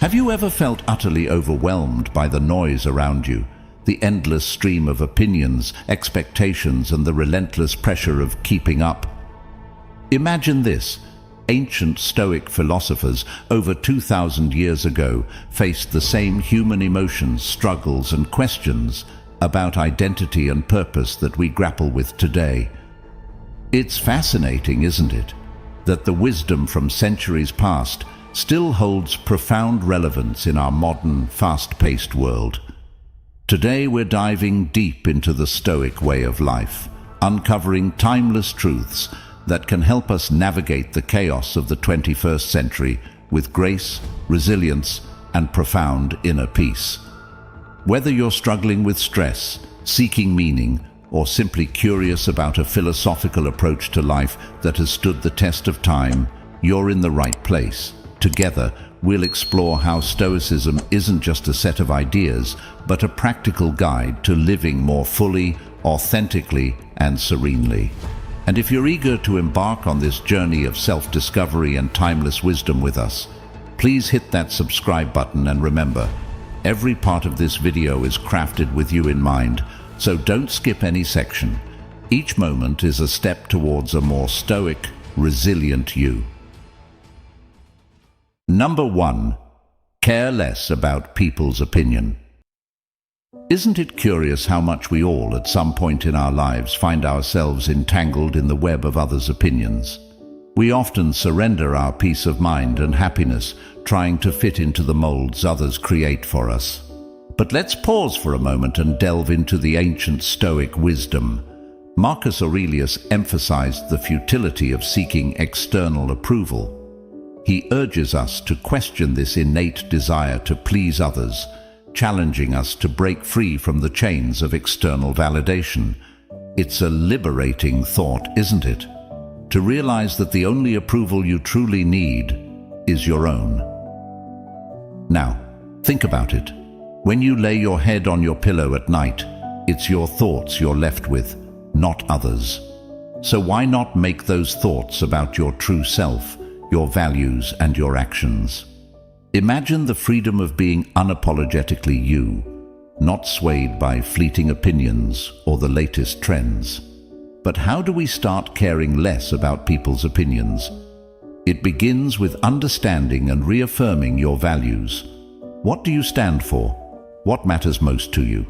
Have you ever felt utterly overwhelmed by the noise around you, the endless stream of opinions, expectations, and the relentless pressure of keeping up? Imagine this. Ancient Stoic philosophers over 2,000 years ago faced the same human emotions, struggles, and questions about identity and purpose that we grapple with today. It's fascinating, isn't it, that the wisdom from centuries past still holds profound relevance in our modern, fast-paced world. Today we're diving deep into the Stoic way of life, uncovering timeless truths that can help us navigate the chaos of the 21st century with grace, resilience, and profound inner peace. Whether you're struggling with stress, seeking meaning, or simply curious about a philosophical approach to life that has stood the test of time, you're in the right place. Together, we'll explore how Stoicism isn't just a set of ideas, but a practical guide to living more fully, authentically, and serenely. And if you're eager to embark on this journey of self-discovery and timeless wisdom with us, please hit that subscribe button, and remember, every part of this video is crafted with you in mind, so don't skip any section. Each moment is a step towards a more stoic, resilient you. Number 1. Care less about people's opinion. Isn't it curious how much we all, at some point in our lives, find ourselves entangled in the web of others' opinions? We often surrender our peace of mind and happiness, trying to fit into the molds others create for us. But let's pause for a moment and delve into the ancient Stoic wisdom. Marcus Aurelius emphasized the futility of seeking external approval. He urges us to question this innate desire to please others, challenging us to break free from the chains of external validation. It's a liberating thought, isn't it? To realize that the only approval you truly need is your own. Now, think about it. When you lay your head on your pillow at night, it's your thoughts you're left with, not others. So why not make those thoughts about your true self, your values, and your actions? Imagine the freedom of being unapologetically you, not swayed by fleeting opinions or the latest trends. But how do we start caring less about people's opinions? It begins with understanding and reaffirming your values. What do you stand for? What matters most to you?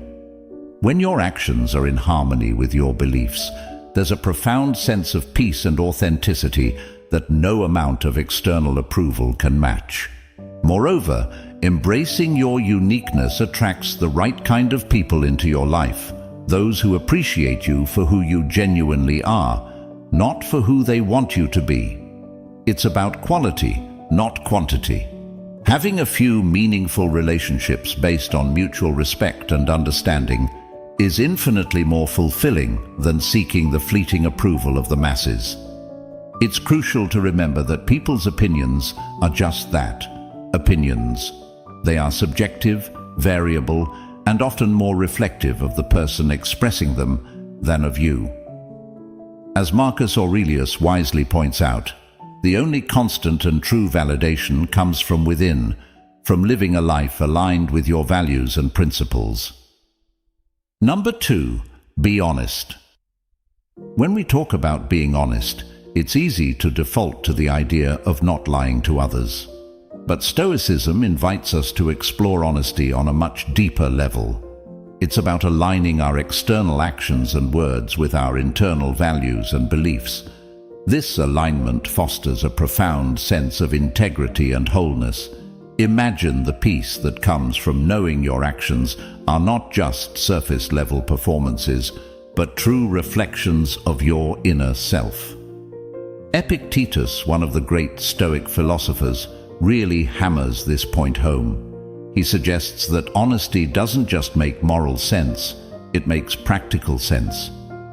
When your actions are in harmony with your beliefs, there's a profound sense of peace and authenticity that no amount of external approval can match. Moreover, embracing your uniqueness attracts the right kind of people into your life, those who appreciate you for who you genuinely are, not for who they want you to be. It's about quality, not quantity. Having a few meaningful relationships based on mutual respect and understanding is infinitely more fulfilling than seeking the fleeting approval of the masses. It's crucial to remember that people's opinions are just that, opinions. They are subjective, variable, and often more reflective of the person expressing them than of you. As Marcus Aurelius wisely points out, the only constant and true validation comes from within, from living a life aligned with your values and principles. Number 2, be honest. When we talk about being honest, it's easy to default to the idea of not lying to others. But Stoicism invites us to explore honesty on a much deeper level. It's about aligning our external actions and words with our internal values and beliefs. This alignment fosters a profound sense of integrity and wholeness. Imagine the peace that comes from knowing your actions are not just surface-level performances, but true reflections of your inner self. Epictetus, one of the great Stoic philosophers, really hammers this point home. He suggests that honesty doesn't just make moral sense, it makes practical sense.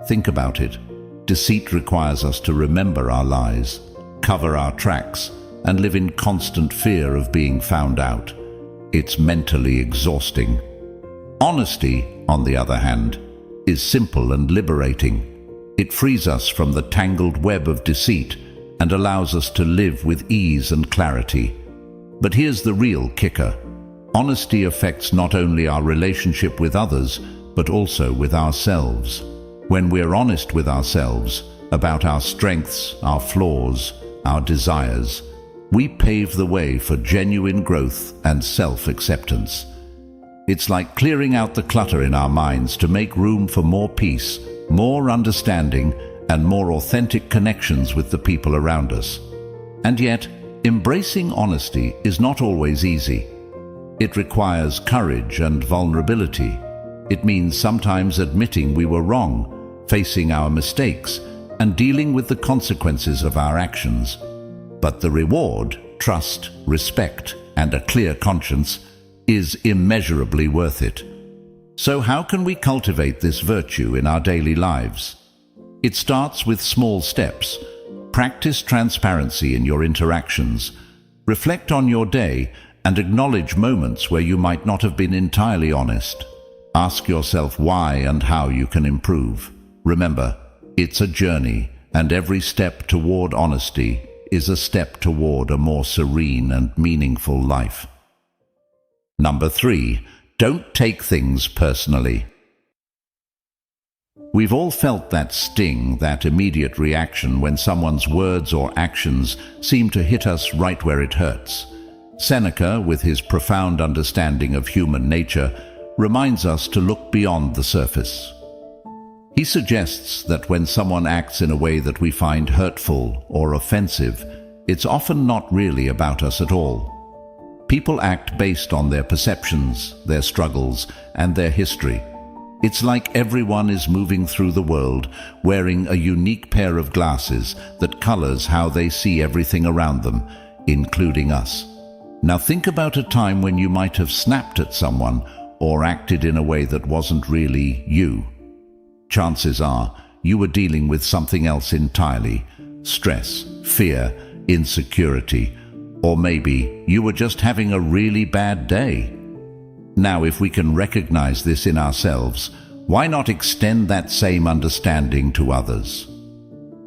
Think about it. Deceit requires us to remember our lies, cover our tracks, and live in constant fear of being found out. It's mentally exhausting. Honesty, on the other hand, is simple and liberating. It frees us from the tangled web of deceit and allows us to live with ease and clarity. But here's the real kicker. Honesty affects not only our relationship with others, but also with ourselves. When we're honest with ourselves about our strengths, our flaws, our desires, we pave the way for genuine growth and self-acceptance. It's like clearing out the clutter in our minds to make room for more peace, more understanding, and more authentic connections with the people around us. And yet, embracing honesty is not always easy. It requires courage and vulnerability. It means sometimes admitting we were wrong, facing our mistakes, and dealing with the consequences of our actions. But the reward, trust, respect, and a clear conscience, is immeasurably worth it. So how can we cultivate this virtue in our daily lives? It starts with small steps. Practice transparency in your interactions. Reflect on your day and acknowledge moments where you might not have been entirely honest. Ask yourself why and how you can improve. Remember, it's a journey, and every step toward honesty is a step toward a more serene and meaningful life. Number 3, don't take things personally. We've all felt that sting, that immediate reaction when someone's words or actions seem to hit us right where it hurts. Seneca, with his profound understanding of human nature, reminds us to look beyond the surface. He suggests that when someone acts in a way that we find hurtful or offensive, it's often not really about us at all. People act based on their perceptions, their struggles, and their history. It's like everyone is moving through the world wearing a unique pair of glasses that colors how they see everything around them, including us. Now think about a time when you might have snapped at someone or acted in a way that wasn't really you. Chances are you were dealing with something else entirely: stress, fear, insecurity, or maybe you were just having a really bad day. Now, if we can recognize this in ourselves, why not extend that same understanding to others?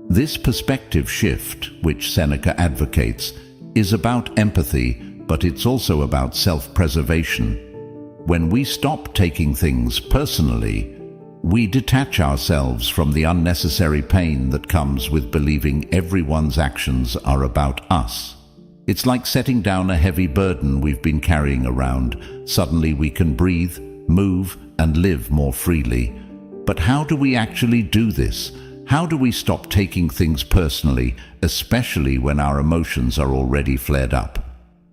This perspective shift, which Seneca advocates, is about empathy, but it's also about self-preservation. When we stop taking things personally, we detach ourselves from the unnecessary pain that comes with believing everyone's actions are about us. It's like setting down a heavy burden we've been carrying around. Suddenly we can breathe, move, and live more freely. But how do we actually do this? How do we stop taking things personally, especially when our emotions are already flared up?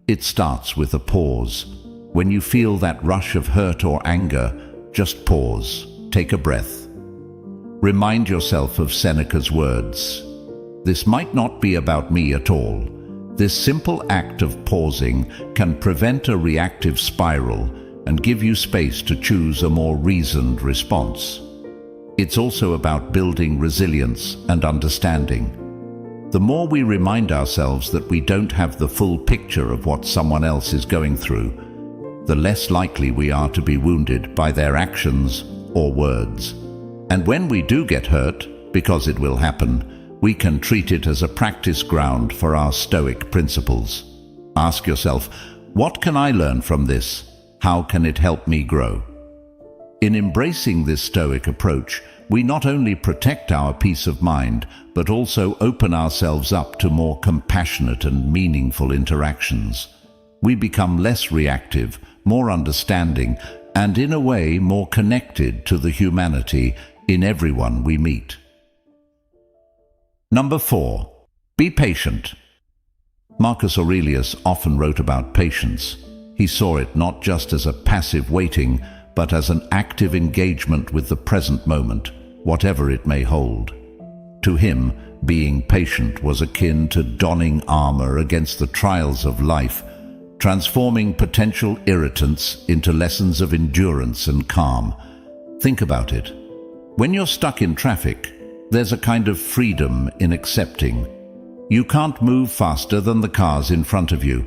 It starts with a pause. When you feel that rush of hurt or anger, just pause. Take a breath. Remind yourself of Seneca's words. This might not be about me at all. This simple act of pausing can prevent a reactive spiral and give you space to choose a more reasoned response. It's also about building resilience and understanding. The more we remind ourselves that we don't have the full picture of what someone else is going through, the less likely we are to be wounded by their actions or words. And when we do get hurt, because it will happen, we can treat it as a practice ground for our Stoic principles. Ask yourself, what can I learn from this? How can it help me grow? In embracing this Stoic approach, we not only protect our peace of mind, but also open ourselves up to more compassionate and meaningful interactions. We become less reactive, more understanding, and in a way more connected to the humanity in everyone we meet. Number 4. Be patient. Marcus Aurelius often wrote about patience. He saw it not just as a passive waiting, but as an active engagement with the present moment, whatever it may hold. To him, being patient was akin to donning armor against the trials of life, transforming potential irritants into lessons of endurance and calm. Think about it. When you're stuck in traffic, there's a kind of freedom in accepting. You can't move faster than the cars in front of you.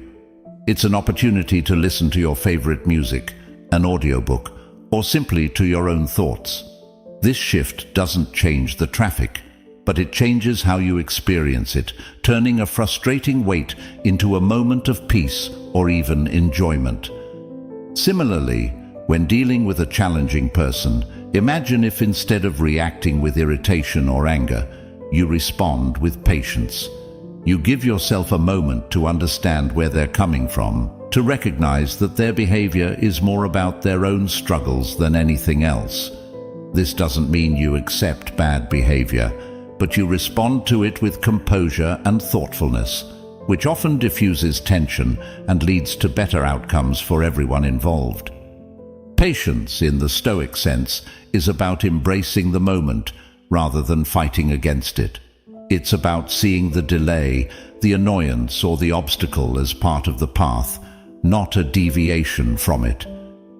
It's an opportunity to listen to your favorite music, an audiobook, or simply to your own thoughts. This shift doesn't change the traffic. but it changes how you experience it, turning a frustrating wait into a moment of peace or even enjoyment. Similarly, when dealing with a challenging person, imagine if instead of reacting with irritation or anger, you respond with patience. You give yourself a moment to understand where they're coming from, to recognize that their behavior is more about their own struggles than anything else. This doesn't mean you accept bad behavior, but you respond to it with composure and thoughtfulness, which often diffuses tension and leads to better outcomes for everyone involved. Patience, in the Stoic sense, is about embracing the moment rather than fighting against it. It's about seeing the delay, the annoyance, or the obstacle as part of the path, not a deviation from it.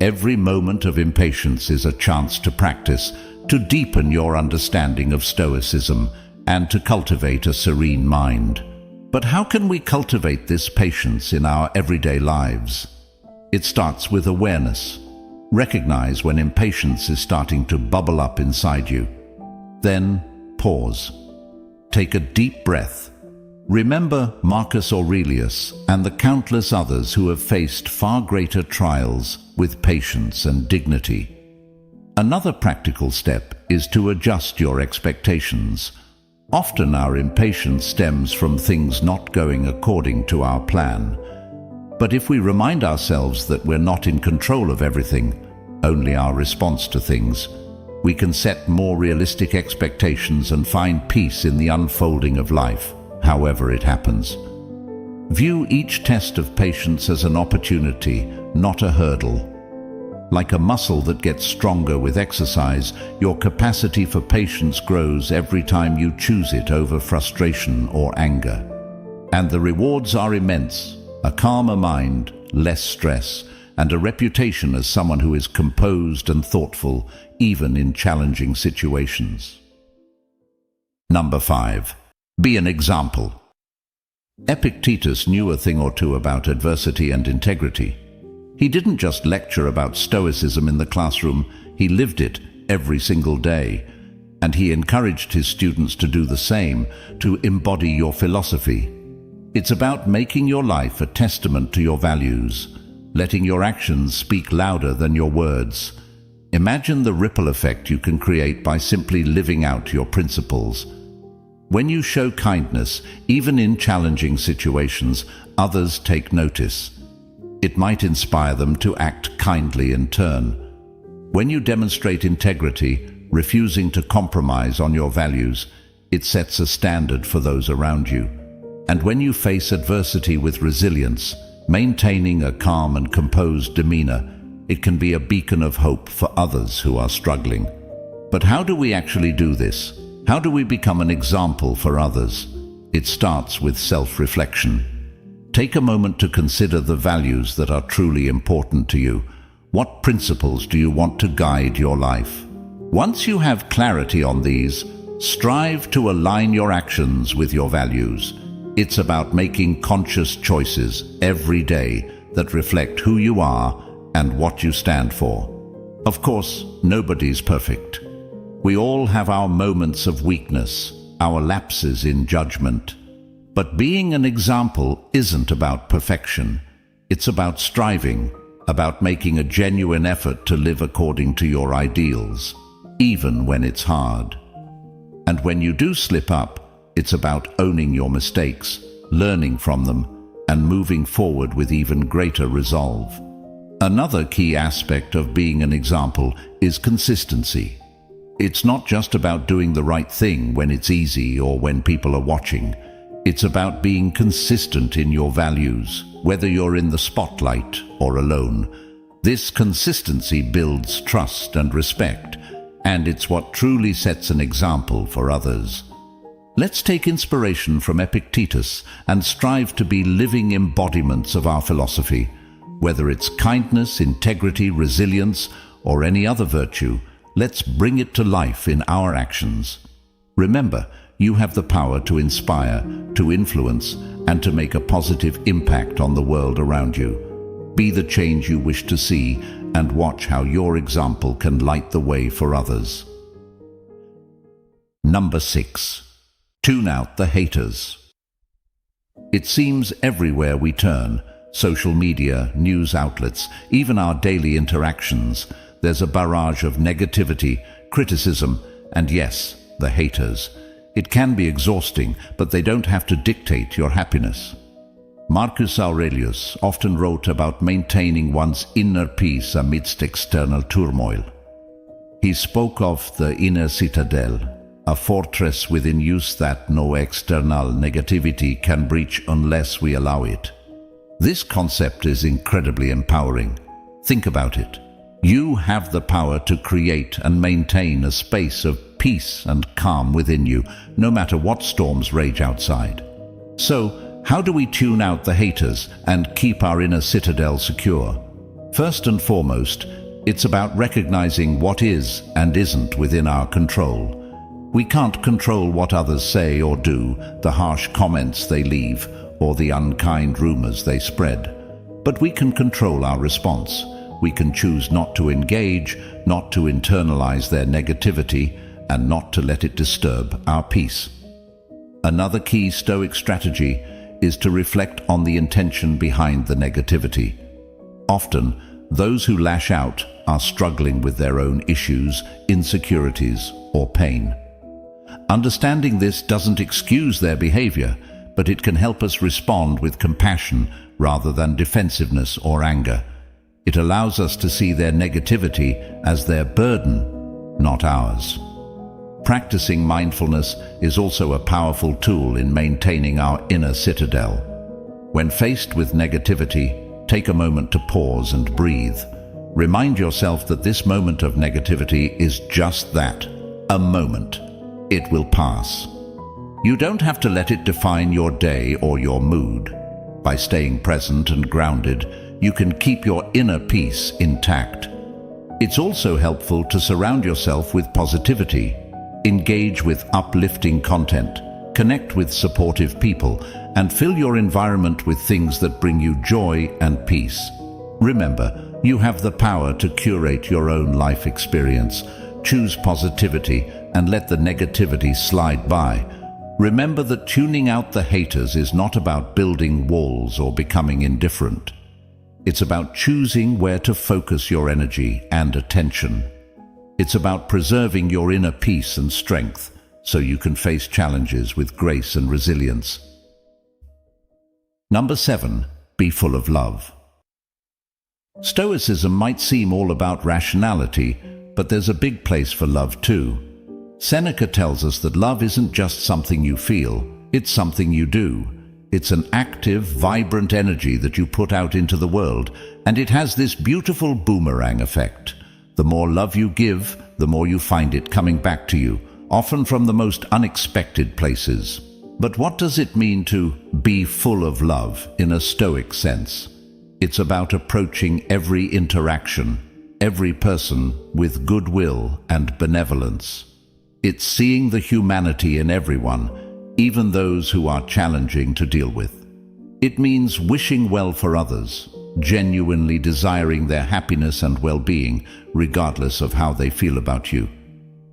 Every moment of impatience is a chance to practice, to deepen your understanding of Stoicism, and to cultivate a serene mind. But how can we cultivate this patience in our everyday lives? It starts with awareness. Recognize when impatience is starting to bubble up inside you. Then pause. Take a deep breath. Remember Marcus Aurelius and the countless others who have faced far greater trials with patience and dignity. Another practical step is to adjust your expectations. Often our impatience stems from things not going according to our plan. But if we remind ourselves that we're not in control of everything, only our response to things, we can set more realistic expectations and find peace in the unfolding of life, however it happens. View each test of patience as an opportunity, not a hurdle. Like a muscle that gets stronger with exercise, your capacity for patience grows every time you choose it over frustration or anger. And the rewards are immense: a calmer mind, less stress, and a reputation as someone who is composed and thoughtful, even in challenging situations. Number 5. Be an example. Epictetus knew a thing or two about adversity and integrity. He didn't just lecture about Stoicism in the classroom, he lived it every single day. And he encouraged his students to do the same, to embody your philosophy. It's about making your life a testament to your values, letting your actions speak louder than your words. Imagine the ripple effect you can create by simply living out your principles. When you show kindness, even in challenging situations, others take notice. It might inspire them to act kindly in turn. When you demonstrate integrity, refusing to compromise on your values, it sets a standard for those around you. And when you face adversity with resilience, maintaining a calm and composed demeanor, it can be a beacon of hope for others who are struggling. But how do we actually do this? How do we become an example for others? It starts with self-reflection. Take a moment to consider the values that are truly important to you. What principles do you want to guide your life? Once you have clarity on these, strive to align your actions with your values. It's about making conscious choices every day that reflect who you are and what you stand for. Of course, nobody's perfect. We all have our moments of weakness, our lapses in judgment. But being an example isn't about perfection. It's about striving, about making a genuine effort to live according to your ideals, even when it's hard. And when you do slip up, it's about owning your mistakes, learning from them, and moving forward with even greater resolve. Another key aspect of being an example is consistency. It's not just about doing the right thing when it's easy or when people are watching. It's about being consistent in your values, whether you're in the spotlight or alone. This consistency builds trust and respect, and it's what truly sets an example for others. Let's take inspiration from Epictetus and strive to be living embodiments of our philosophy. Whether it's kindness, integrity, resilience, or any other virtue, let's bring it to life in our actions. Remember, you have the power to inspire, to influence, and to make a positive impact on the world around you. Be the change you wish to see, and watch how your example can light the way for others. Number 6. Tune out the haters. It seems everywhere we turn, social media, news outlets, even our daily interactions, there's a barrage of negativity, criticism, and yes, the haters. It can be exhausting, but they don't have to dictate your happiness. Marcus Aurelius often wrote about maintaining one's inner peace amidst external turmoil. He spoke of the inner citadel, a fortress within use that no external negativity can breach unless we allow it. This concept is incredibly empowering. Think about it. You have the power to create and maintain a space of peace and calm within you, no matter what storms rage outside. So, how do we tune out the haters and keep our inner citadel secure? First and foremost, it's about recognizing what is and isn't within our control. We can't control what others say or do, the harsh comments they leave, or the unkind rumors they spread. But we can control our response. We can choose not to engage, not to internalize their negativity, and not to let it disturb our peace. Another key Stoic strategy is to reflect on the intention behind the negativity. Often, those who lash out are struggling with their own issues, insecurities, or pain. Understanding this doesn't excuse their behavior, but it can help us respond with compassion rather than defensiveness or anger. It allows us to see their negativity as their burden, not ours. Practicing mindfulness is also a powerful tool in maintaining our inner citadel. When faced with negativity, take a moment to pause and breathe. Remind yourself that this moment of negativity is just that, a moment. It will pass. You don't have to let it define your day or your mood. By staying present and grounded, you can keep your inner peace intact. It's also helpful to surround yourself with positivity. Engage with uplifting content, connect with supportive people, and fill your environment with things that bring you joy and peace. Remember, you have the power to curate your own life experience. Choose positivity and let the negativity slide by. Remember that tuning out the haters is not about building walls or becoming indifferent. It's about choosing where to focus your energy and attention. It's about preserving your inner peace and strength so you can face challenges with grace and resilience. Number 7, be full of love. Stoicism might seem all about rationality, but there's a big place for love too. Seneca tells us that love isn't just something you feel, it's something you do. It's an active, vibrant energy that you put out into the world, and it has this beautiful boomerang effect. The more love you give, the more you find it coming back to you, often from the most unexpected places. But what does it mean to be full of love in a Stoic sense? It's about approaching every interaction, every person with goodwill and benevolence. It's seeing the humanity in everyone, even those who are challenging to deal with. It means wishing well for others, genuinely desiring their happiness and well-being, regardless of how they feel about you.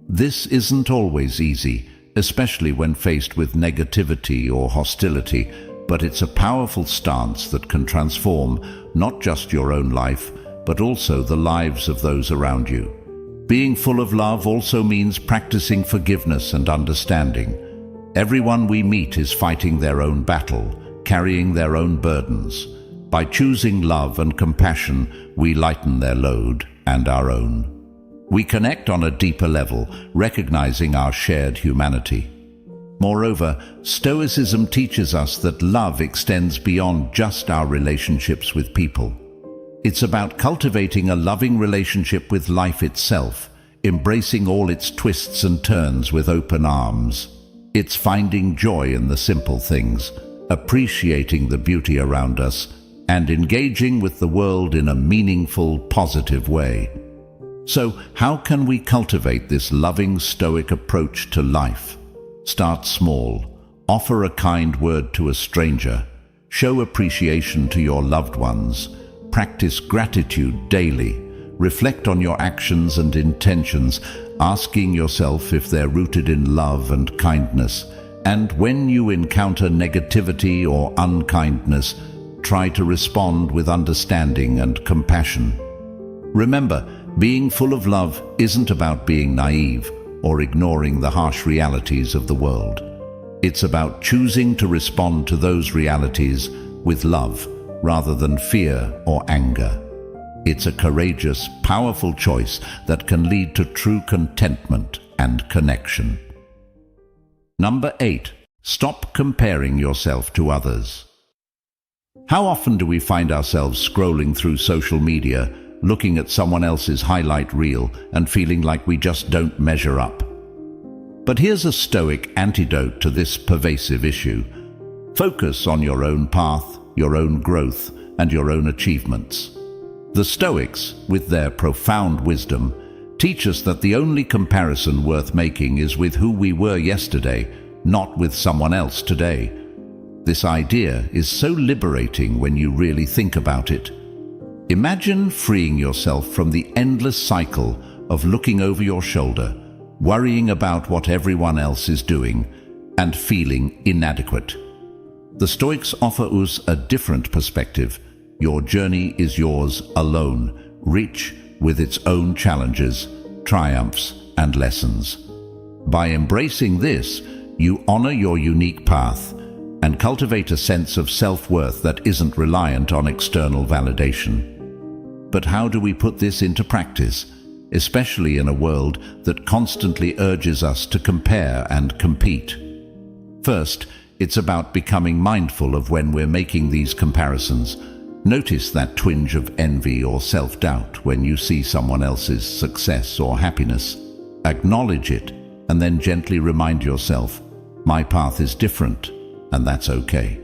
This isn't always easy, especially when faced with negativity or hostility, but it's a powerful stance that can transform not just your own life, but also the lives of those around you. Being full of love also means practicing forgiveness and understanding. Everyone we meet is fighting their own battle, carrying their own burdens. By choosing love and compassion, we lighten their load and our own. We connect on a deeper level, recognizing our shared humanity. Moreover, Stoicism teaches us that love extends beyond just our relationships with people. It's about cultivating a loving relationship with life itself, embracing all its twists and turns with open arms. It's finding joy in the simple things, appreciating the beauty around us, and engaging with the world in a meaningful, positive way. So, how can we cultivate this loving Stoic approach to life? Start small. Offer a kind word to a stranger. Show appreciation to your loved ones. Practice gratitude daily. Reflect on your actions and intentions, asking yourself if they're rooted in love and kindness. And when you encounter negativity or unkindness, try to respond with understanding and compassion. Remember, being full of love isn't about being naive or ignoring the harsh realities of the world. It's about choosing to respond to those realities with love rather than fear or anger. It's a courageous, powerful choice that can lead to true contentment and connection. Number 8. Stop comparing yourself to others. How often do we find ourselves scrolling through social media, looking at someone else's highlight reel and feeling like we just don't measure up? But here's a Stoic antidote to this pervasive issue. Focus on your own path, your own growth, and your own achievements. The Stoics, with their profound wisdom, teach us that the only comparison worth making is with who we were yesterday, not with someone else today. This idea is so liberating when you really think about it. Imagine freeing yourself from the endless cycle of looking over your shoulder, worrying about what everyone else is doing, and feeling inadequate. The Stoics offer us a different perspective. Your journey is yours alone, rich with its own challenges, triumphs, and lessons. By embracing this, you honor your unique path and cultivate a sense of self-worth that isn't reliant on external validation. But how do we put this into practice, especially in a world that constantly urges us to compare and compete? First, it's about becoming mindful of when we're making these comparisons. Notice that twinge of envy or self-doubt when you see someone else's success or happiness. Acknowledge it, and then gently remind yourself, my path is different, and that's okay.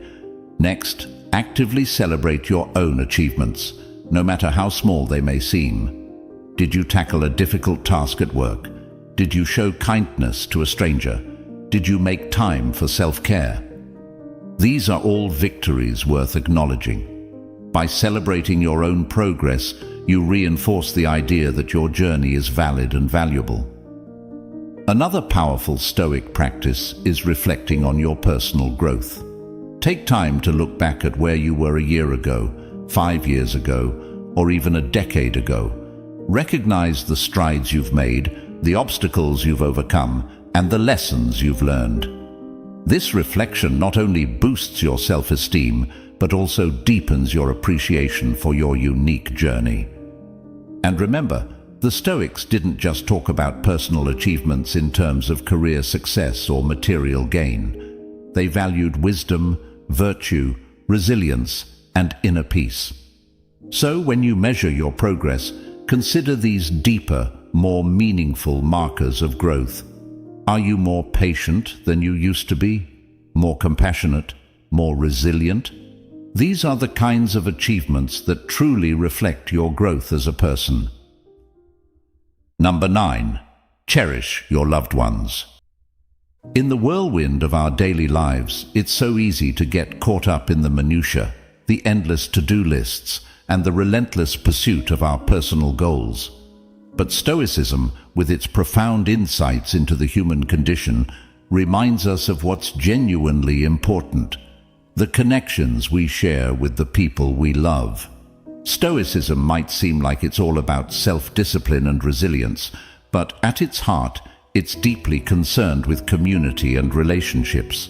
Next, actively celebrate your own achievements, no matter how small they may seem. Did you tackle a difficult task at work? Did you show kindness to a stranger? Did you make time for self-care? These are all victories worth acknowledging. By celebrating your own progress, you reinforce the idea that your journey is valid and valuable. Another powerful Stoic practice is reflecting on your personal growth. Take time to look back at where you were a year ago, 5 years ago, or even a decade ago. Recognize the strides you've made, the obstacles you've overcome, and the lessons you've learned. This reflection not only boosts your self-esteem, but also deepens your appreciation for your unique journey. And remember, the Stoics didn't just talk about personal achievements in terms of career success or material gain. They valued wisdom, virtue, resilience, and inner peace. So when you measure your progress, consider these deeper, more meaningful markers of growth. Are you more patient than you used to be? More compassionate? More resilient? These are the kinds of achievements that truly reflect your growth as a person. Number 9. Cherish your loved ones. In the whirlwind of our daily lives, it's so easy to get caught up in the minutiae, the endless to-do lists, and the relentless pursuit of our personal goals. But Stoicism, with its profound insights into the human condition, reminds us of what's genuinely important: the connections we share with the people we love. Stoicism might seem like it's all about self-discipline and resilience, but at its heart, it's deeply concerned with community and relationships.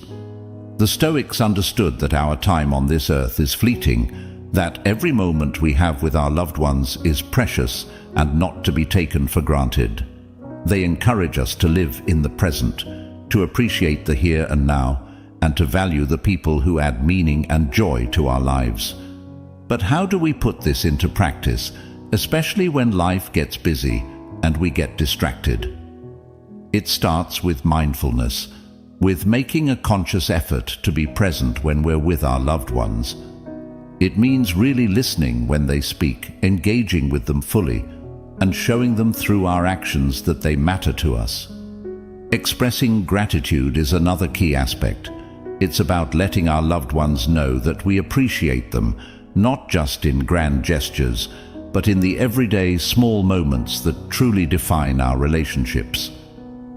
The Stoics understood that our time on this earth is fleeting, that every moment we have with our loved ones is precious and not to be taken for granted. They encourage us to live in the present, to appreciate the here and now, and to value the people who add meaning and joy to our lives. But how do we put this into practice, especially when life gets busy and we get distracted? It starts with mindfulness, with making a conscious effort to be present when we're with our loved ones. It means really listening when they speak, engaging with them fully, and showing them through our actions that they matter to us. Expressing gratitude is another key aspect. It's about letting our loved ones know that we appreciate them, not just in grand gestures, but in the everyday small moments that truly define our relationships.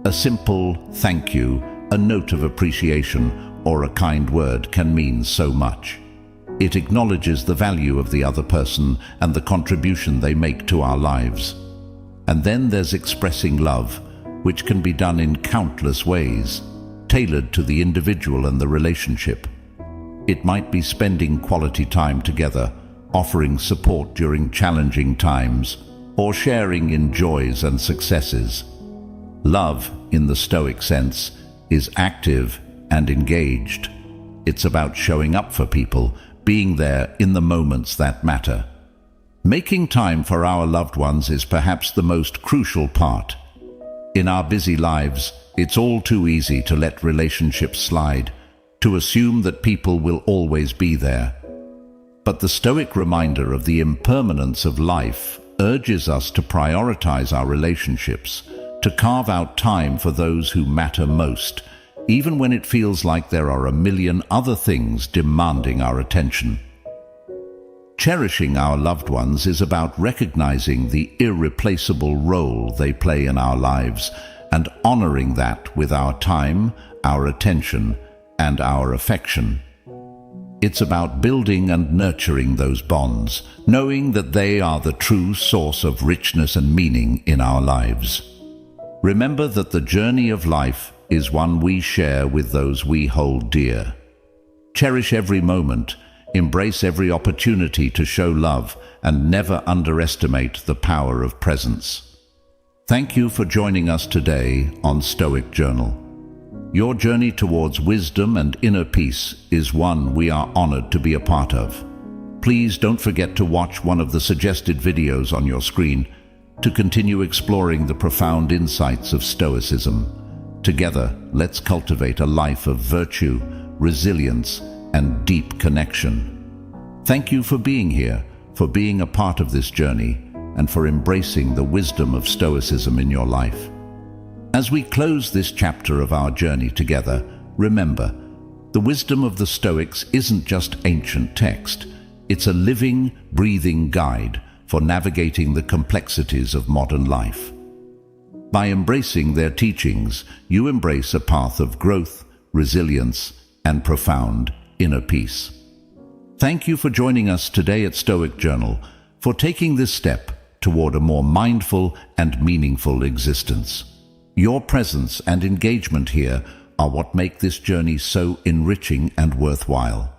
A simple thank you, A note of appreciation or a kind word can mean so much. It acknowledges the value of the other person and the contribution they make to our lives. And then there's expressing love, which can be done in countless ways, tailored to the individual and the relationship. It might be spending quality time together, offering support during challenging times, or sharing in joys and successes. Love, in the Stoic sense, is active and engaged. It's about showing up for people, being there in the moments that matter. Making time for our loved ones is perhaps the most crucial part. In our busy lives, it's all too easy to let relationships slide, to assume that people will always be there. But the Stoic reminder of the impermanence of life urges us to prioritize our relationships, to carve out time for those who matter most, even when it feels like there are a million other things demanding our attention. Cherishing our loved ones is about recognizing the irreplaceable role they play in our lives and honoring that with our time, our attention, and our affection. It's about building and nurturing those bonds, knowing that they are the true source of richness and meaning in our lives. Remember that the journey of life is one we share with those we hold dear. Cherish every moment, embrace every opportunity to show love, and never underestimate the power of presence. Thank you for joining us today on Stoic Journal. Your journey towards wisdom and inner peace is one we are honored to be a part of. Please don't forget to watch one of the suggested videos on your screen to continue exploring the profound insights of Stoicism. Together, let's cultivate a life of virtue, resilience, and deep connection. Thank you for being here, for being a part of this journey, and for embracing the wisdom of Stoicism in your life. As we close this chapter of our journey together, remember, the wisdom of the Stoics isn't just ancient text. It's a living, breathing guide for navigating the complexities of modern life. By embracing their teachings, you embrace a path of growth, resilience, and profound inner peace. Thank you for joining us today at Stoic Journal, for taking this step toward a more mindful and meaningful existence. Your presence and engagement here are what make this journey so enriching and worthwhile.